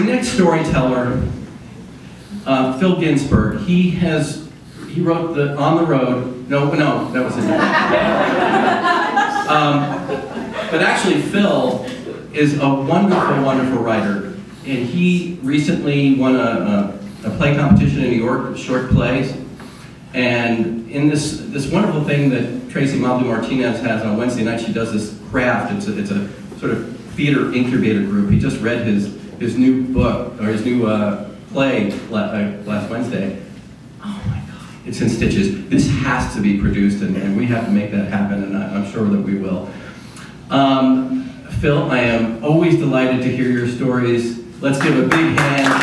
next storyteller, Phil Ginsburg, he wrote the On the Road. No, that was it. But actually, Phil is a wonderful, wonderful writer, and he recently won a play competition in New York, short plays. And in this wonderful thing that Tracy Maldu Martinez has on Wednesday night, she does this craft. It's a sort of theater incubator group. He just read his new book, or his new play last Wednesday. Oh my God, it's in stitches. This has to be produced, and we have to make that happen, and I'm sure that we will. Phil, I am always delighted to hear your stories. Let's give a big hand.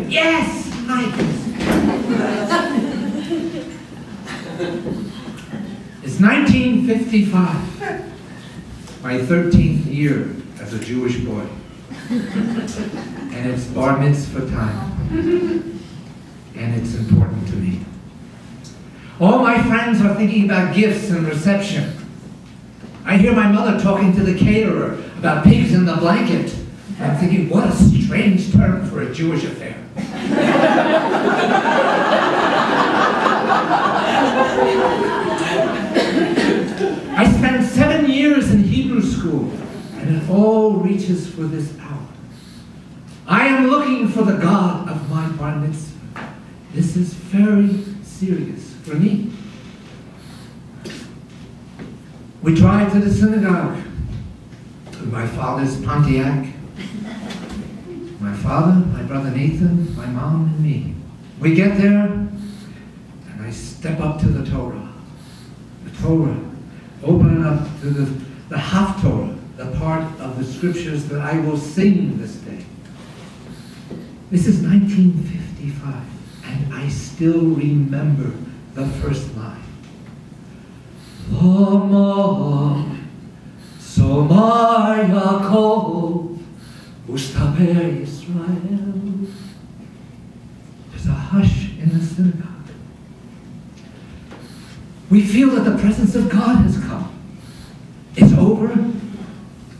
Yes! Hi! It's 1955, my 13th year as a Jewish boy. And it's bar mitzvah time. And it's important to me. All my friends are thinking about gifts and reception. I hear my mother talking to the caterer about pigs in the blanket. I'm thinking, what a strange term for a Jewish affair. I spent 7 years in Hebrew school, and it all reaches for this hour. I am looking for the God of my bar mitzvah. This is very serious for me. We drive to the synagogue with my father's Pontiac. My father, my brother Nathan, my mom, and me. We get there, and I step up to the Torah. The Torah. Open up to the Haftorah, the part of the scriptures that I will sing this day. This is 1955, and I still remember the first line. Lama Somar Yaakov Mustaber Yisrael. There's a hush in the synagogue. We feel that the presence of God has come. It's over.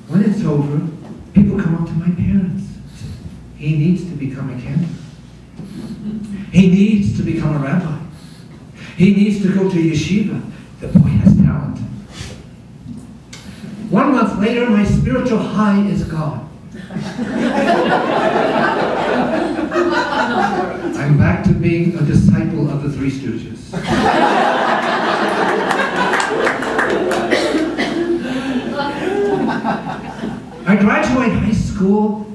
When it's over, people come up to my parents. He needs to become a candidate. He needs to become a rabbi. He needs to go to yeshiva. The boy has talent. 1 month later, my spiritual high is gone. I'm back to being a disciple of the Three Stooges. I graduate high school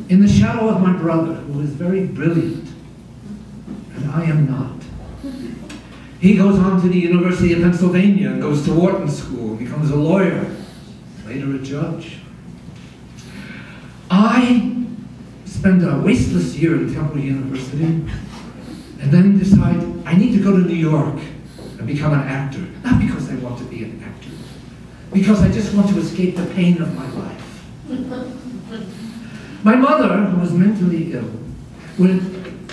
in the shadow of my brother, who is very brilliant, and I am not. He goes on to the University of Pennsylvania and goes to Wharton School, becomes a lawyer, later a judge. I spend a wasteless year at Temple University, and then decide I need to go to New York and become an actor. Not because I want to be an actor, because I just want to escape the pain of my life. My mother, who was mentally ill, would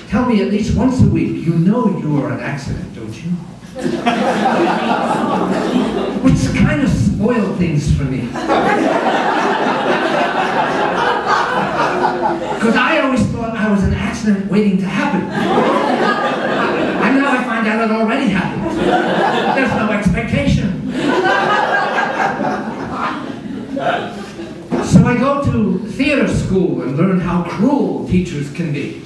tell me at least once a week, you know you are an accident, don't you? Which kind of spoiled things for me. Because I always thought I was an accident waiting to happen. And now I find out it already happened. There's no expectation. So I go to theater school and learn how cruel teachers can be.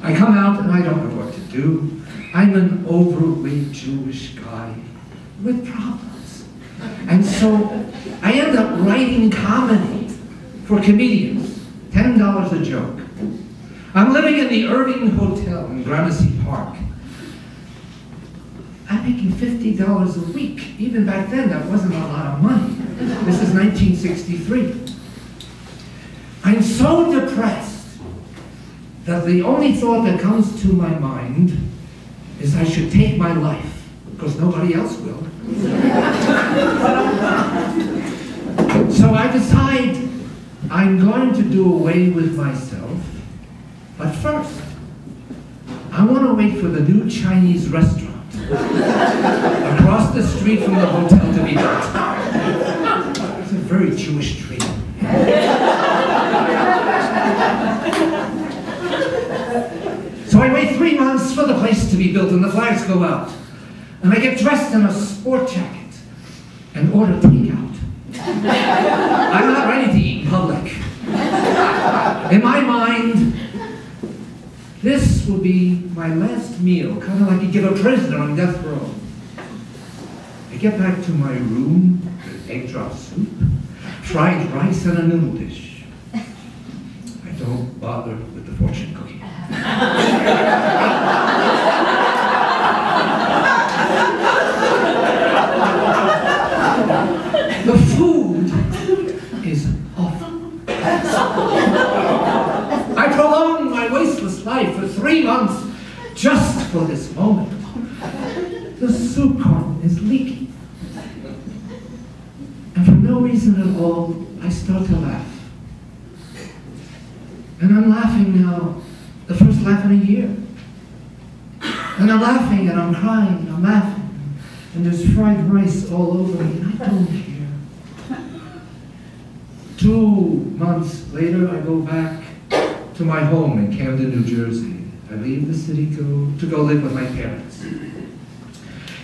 I come out and I don't know what to do. I'm an overweight Jewish guy with problems. And so I end up writing comedy for comedians, $10 a joke. I'm living in the Irving Hotel in Gramercy Park. I'm making $50 a week. Even back then, that wasn't a lot of money. This is 1963. I'm so depressed that the only thought that comes to my mind is I should take my life, because nobody else will. So I decide, I'm going to do away with myself, but first, I want to wait for the new Chinese restaurant across the street from the hotel to be built. It's a very Jewish dream. So I wait 3 months for the place to be built and the flyers go out. And I get dressed in a sport jacket and order takeout. I'm not ready to eat in public. In my mind, this will be my last meal, kind of like you give a prisoner on death row. I get back to my room with egg drop soup, fried rice, and a noodle dish. I don't bother with the fortune cookie. The food is awful. I prolonged my wasteless life for 3 months just for this moment. The soup carton is leaking. And for no reason at all, I start to laugh. And I'm laughing now, the first laugh in a year. And I'm laughing and I'm crying and I'm laughing. And there's fried rice all over me, and I don't care. 2 months later, I go back to my home in Camden, New Jersey. I leave the city to go live with my parents.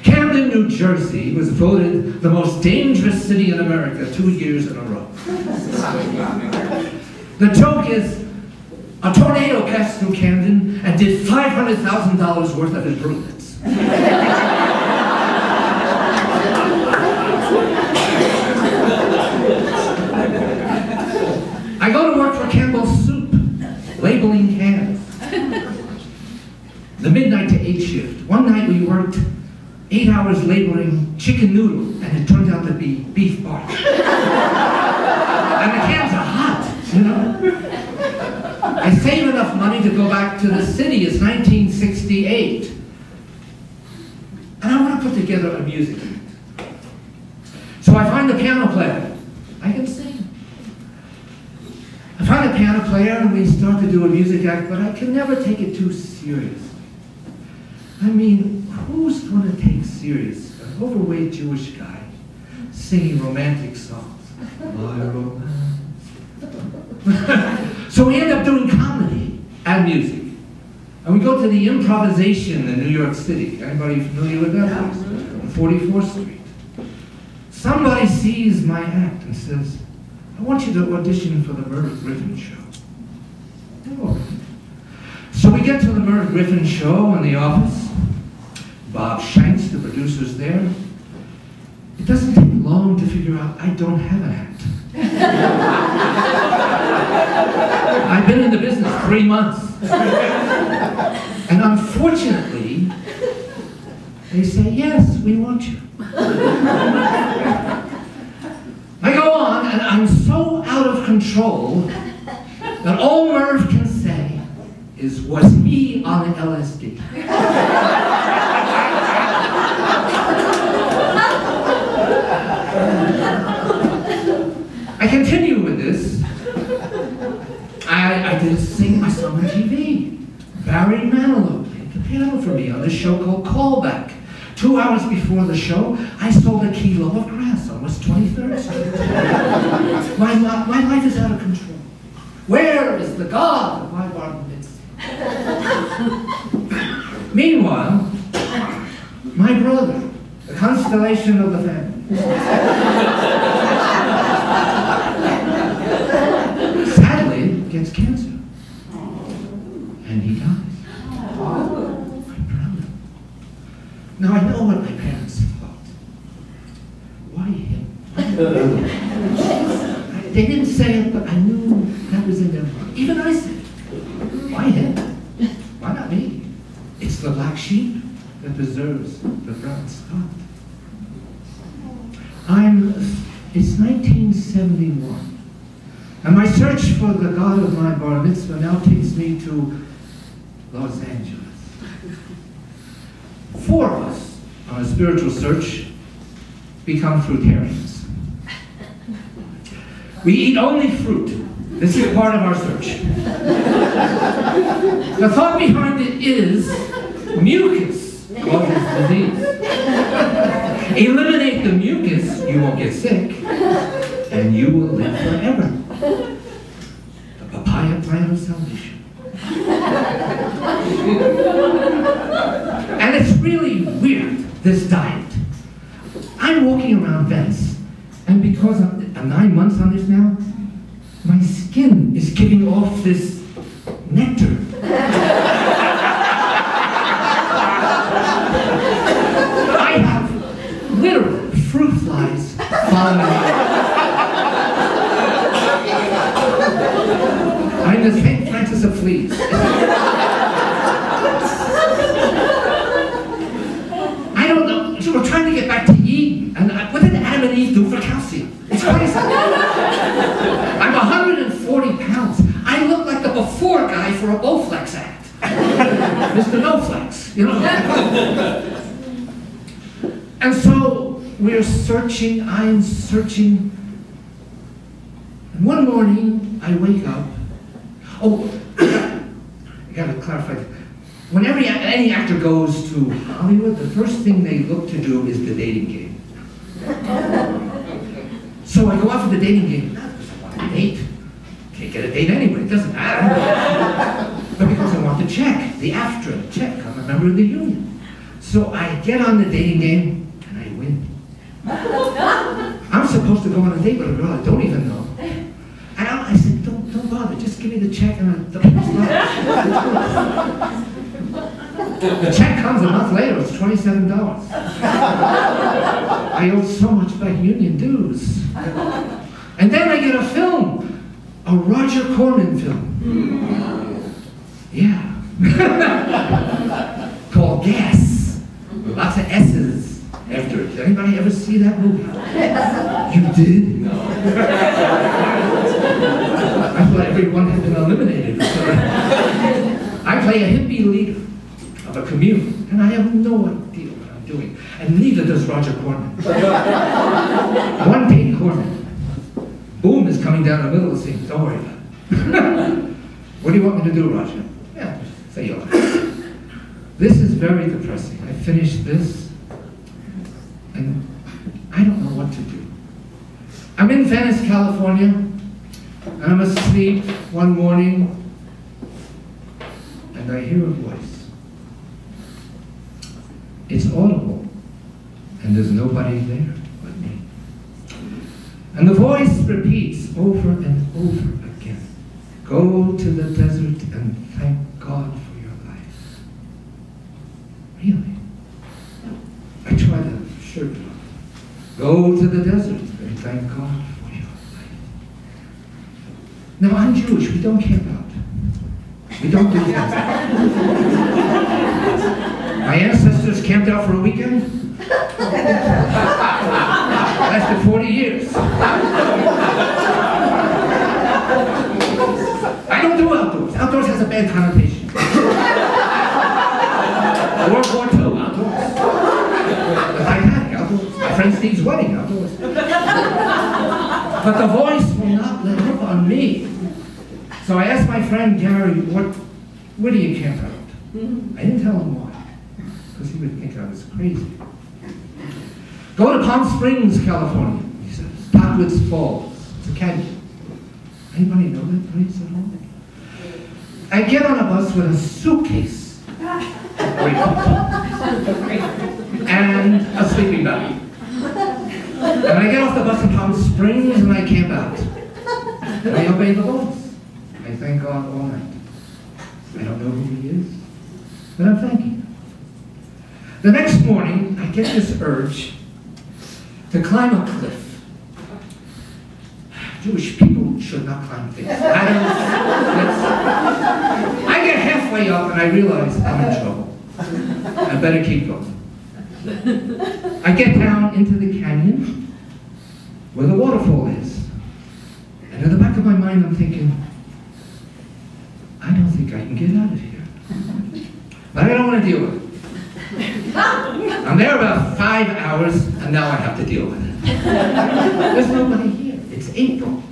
Camden, New Jersey was voted the most dangerous city in America 2 years in a row. The joke is, a tornado passed through Camden and did $500,000 worth of improvements. I go to work for Campbell's Soup, labeling cans. The midnight to 8 shift. One night we worked 8 hours labeling chicken noodle, and it turned out to be beef bark. And the cans are hot, you know? I save enough money to go back to the city. It's 1968. And I want to put together a music act. So I find a piano player. I can sing. I find a piano player and we start to do a music act, but I can never take it too seriously. I mean, who's going to take serious an overweight Jewish guy singing romantic songs? My romance. So we end up doing comedy and music. And we go to the Improvisation in New York City. Anybody familiar with that place? On 44th Street. Somebody sees my act and says, I want you to audition for the Merv Griffin show. Oh. So we get to the Merv Griffin show in the office. Bob Shanks, the producer's there. It doesn't take long to figure out I don't have an act. I've been in the business 3 months. And unfortunately, they say, yes, we want you. I go on, and I'm so out of control that all Merv can say is, was he on LSD? I continue with this. I did sing my song on TV. Barry Manilow played the piano for me on a show called Callback. 2 hours before the show, I sold a kilo of grass on West 23rd Street. My life is out of control. Where is the God of my bar mitzvah? Meanwhile, my brother, the constellation of the family, sadly gets cancer. And he dies. Now, I know what my parents thought. Why him? They didn't say it, but I knew that was in their mind. Even I said it. Why him? Why not me? It's the black sheep that deserves the brown spot. It's 1971. And my search for the God of my bar mitzvah now takes me to Los Angeles. 4 of us on a spiritual search become fruitarians. We eat only fruit This is part of our search. The thought behind it is mucus causes disease. Eliminate the mucus, you won't get sick, and you will live forever. The papaya plant of salvation. And it's really weird, this diet. I'm walking around Venice, and because I'm 9 months on this now, my skin is giving off this nectar. I have literally fruit flies following me. I'm the St. Francis of fleas. I don't know. So we're trying to get back to Eden. And what did Adam and Eve do for calcium? It's crazy. I'm 140 pounds. I look like the before guy for a Bowflex ad. Mr. No Flex, you know. And so we're searching, I'm searching. And one morning I wake up. Oh, I gotta clarify. Whenever any actor goes to Hollywood, the first thing they look to do is the dating game. So I go out for the dating game, not because I want a date. Can't get a date anyway, it doesn't matter. But because I want to check, the AFTRA check, I'm a member of the union. So I get on the dating game, and I win. I'm supposed to go on a date with a girl I don't even know. And I said, don't bother, just give me the check and the The check comes a month later, it's $27. I owe so much back union dues. And then I get a film, a Roger Corman film. Yeah. Called Gas. Lots of S's after it. Did anybody ever see that movie? You did? No. I thought everyone had been eliminated. I play a hippie leader of a commune, and I have no idea what I'm doing. And neither does Roger Corman. One day, Corman. Boom is coming down the middle of the scene. Don't worry about it. What do you want me to do, Roger? Yeah, say your line. This is very depressing. I finished this, and I don't know what to do. I'm in Venice, California, and I'm asleep one morning, and I hear a voice. It's audible, and there's nobody there but me. And the voice repeats over and over again, go to the desert and thank God for your life. Really? I try to shirt it off. Go to the desert and thank God for your life. Now I'm Jewish, we don't camp out. We don't do that. My ancestors camped out for a weekend. Lasted 40 years. I don't do outdoors. Outdoors has a bad connotation. World War II, outdoors. The Titanic, outdoors. My friend Steve's wedding, outdoors. But the voice will not let up on me. So I asked my friend Gary, where do you camp out? I didn't tell him why, because he would think I was crazy. Go to Palm Springs, California, he says. Cottonwoods Falls. It's a canyon. Anybody know that place at all? I get on a bus with a suitcase and a sleeping bag. And I get off the bus in Palm Springs and I camp out. And I obey the voice. I thank God all night. I don't know who he is, but I'm thanking him. The next morning, I get this urge to climb a cliff. Jewish people should not climb things. I get halfway up and I realize I'm in trouble. I better keep going. I get down into the canyon where the waterfall is. And in the back of my mind I'm thinking, I don't think I can get out of here. But I don't want to deal with it. I'm there about 5 hours, and now I have to deal with it. There's nobody here. It's April.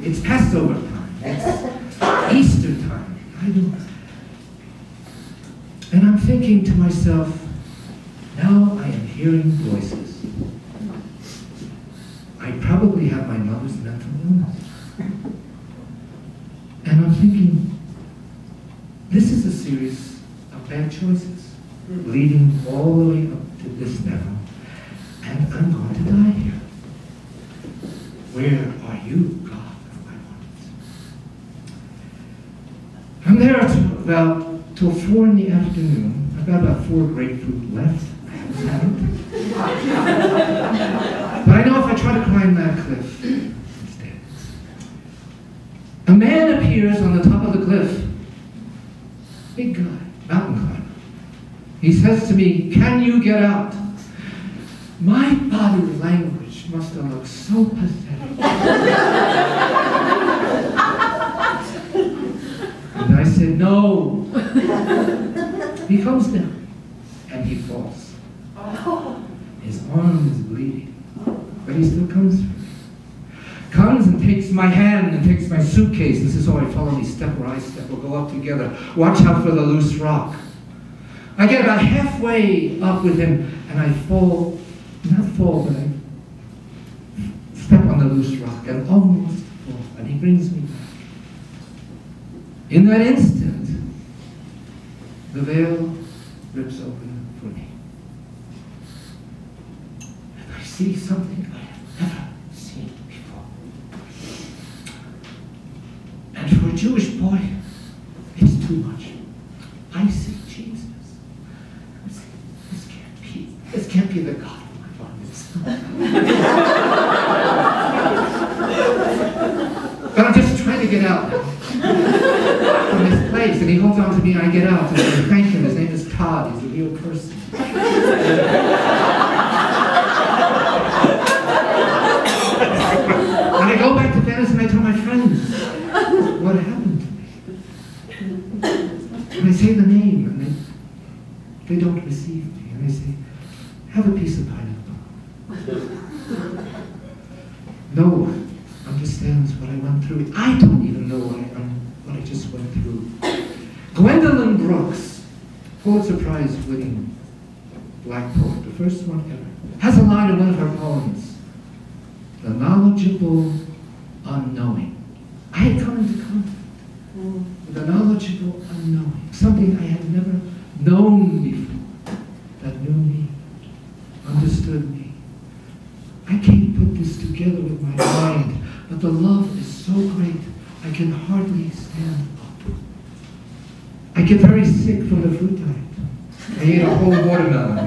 It's Passover time. It's Easter time. I don't. And I'm thinking to myself, now I am hearing voices. I probably have my mother's mental illness. And I'm thinking, this is a series of bad choices, leading all the way up to this level. And I'm going to die here. Where are you, God of my wonders? I'm there till 4 in the afternoon. I've got about 4 grapefruit left. I haven't. But I know if I try to climb that cliff, it's dead. A man appears on the top of the cliff. Big guy, mountain climber. He says to me, "Can you get out?" My body language must have looked so pathetic. And I said, "No." He comes down and he falls. His arm is bleeding, but he still comes for me. Comes and takes my hand and takes my suitcase. This is how I follow me step where I step. We'll go up together. Watch out for the loose rock. I get about halfway up with him and I fall, not fall, but I step on the loose rock and almost fall. And he brings me back. In that instant, the veil rips open for me. And I see something I have never seen before. And for a Jewish boy, it's too much. I see Jesus. This can't be the God of my wonders. But I'm just trying to get out from this place. And he holds on to me and I get out. And I thank him. His name is Todd. He's a real person. And I go back to Venice and I tell my friends what happened to me. And I say the name and they don't receive me. And they say, "Have a piece of pineapple." No one understands what I went through. I don't even know what I just went through. Gwendolyn Brooks, Pulitzer Prize winning black poet, the first one ever, has a line in one of her poems, "The knowledgeable unknowing." I had come into contact with the knowledgeable unknowing, something I had never known before, that knew me, understood me. I can't put this together with my mind, but the love is so great, I can hardly stand up. I get very sick from the fruit diet. I ate a whole watermelon.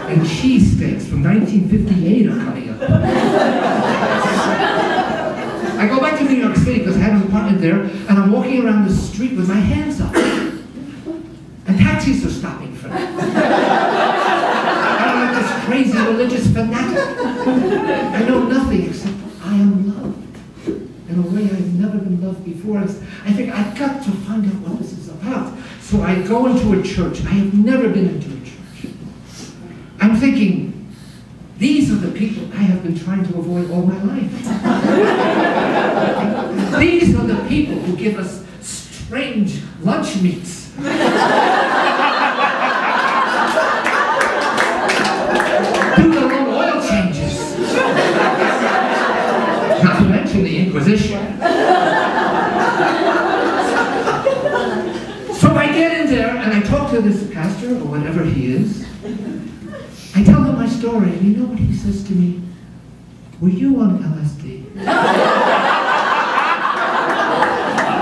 And cheesesteaks from 1958 are coming up. I go back to New York City because I had an apartment there, and I'm walking around the street with my hands up. And taxis are stopping for me. I'm like this crazy religious fanatic. I know nothing except I am loved in a way I've never been loved before. I think I've got to find out what this is about. So I go into a church. I have never been into a church. I'm thinking, these are the people I have been trying to avoid all my life. These are the people who give us strange lunch meats. Do their own oil changes. Not to mention the Inquisition. So I get in there and I talk to this pastor, or whatever he is. I tell him my story, and you know what he says to me? "Were you on LSD?"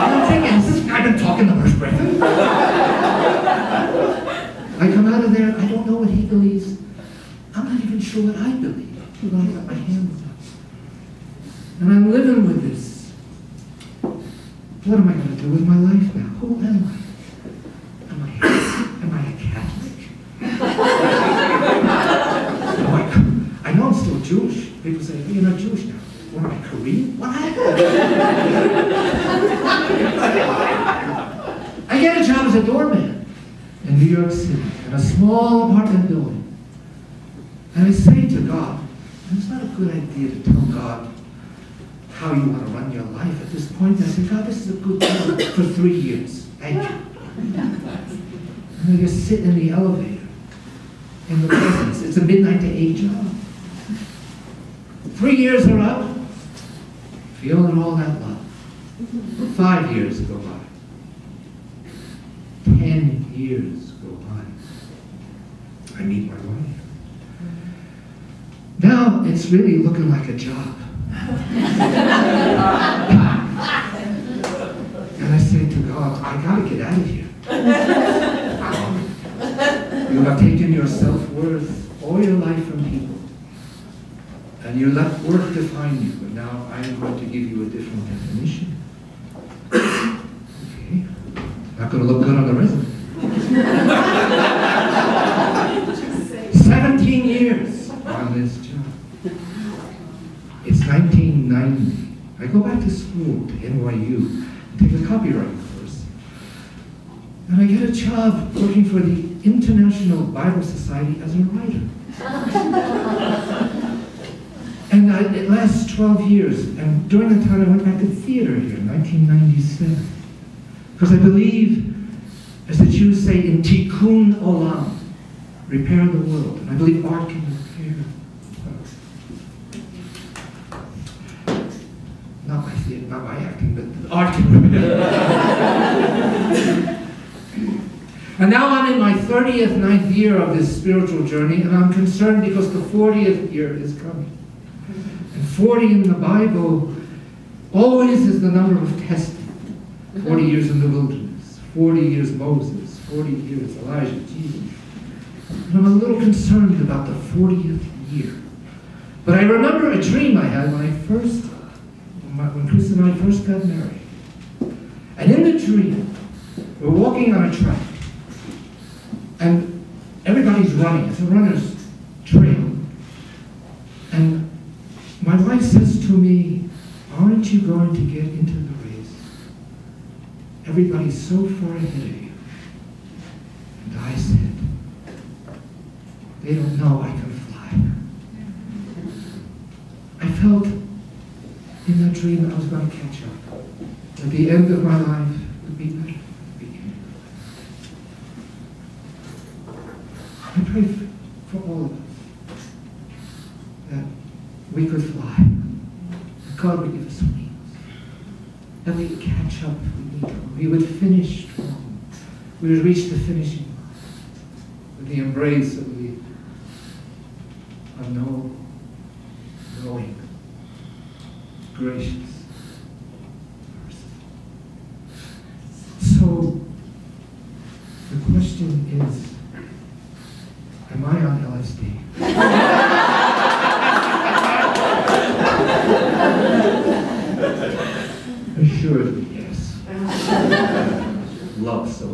I'm thinking, has this guy been talking to Bruce Griffin? I come out of there, I don't know what he believes. I'm not even sure what I believe. I got my hands up. And I'm living with this. What am I going to do with my life now? Who am I? Am I a Catholic? I know I'm still Jewish. People say, "You're not Jewish now." What am I, Korean? What happened? I get a job as a doorman in New York City, in a small apartment building. And I say to God, and it's not a good idea to tell God how you want to run your life at this point. And I said, God, this is a good job for 3 years. Thank you. And I just sit in the elevator in the presence. It's a midnight to 8 job. 3 years are up. Feeling all that love. 5 years go by. 10 years go by. I meet my wife. Now it's really looking like a job. And I say to God, I gotta get out of here. You have taken your self-worth all your life from people. And you let work define you. And now I am going to give you a different definition. Okay. Not going to look good on the resume. 17 years on this job. It's 1990. I go back to school to NYU and take a copyright course. And I get a job working for the International Bible Society as a writer. And it lasts 12 years. And during that time, I went back to theater here in 1997. Because I believe, as the Jews say, in tikkun olam, repair the world. And I believe art can repair not my theater, not my acting, but art can repair. And now I'm in my 39th year of this spiritual journey, and I'm concerned because the 40th year is coming. 40 in the Bible always is the number of testing. 40 years in the wilderness, 40 years Moses, 40 years Elijah, Jesus. And I'm a little concerned about the 40th year. But I remember a dream I had when Chris and I first got married. And in the dream, we're walking on a track. And everybody's running. It's a runner's trail. And my wife says to me, aren't you going to get into the race? Everybody's so far ahead of you. And I said, they don't know I can fly. I felt in that dream that I was going to catch up. At the end of my life would be better than the beginning. I pray for all of us that we could fly. God would give us wings. That we would catch up if we need to. We would finish strong. We would reach the finishing line with the embrace of the knowing, gracious, merciful. So, the question is, am I on LSD? Assuredly, yes. Love so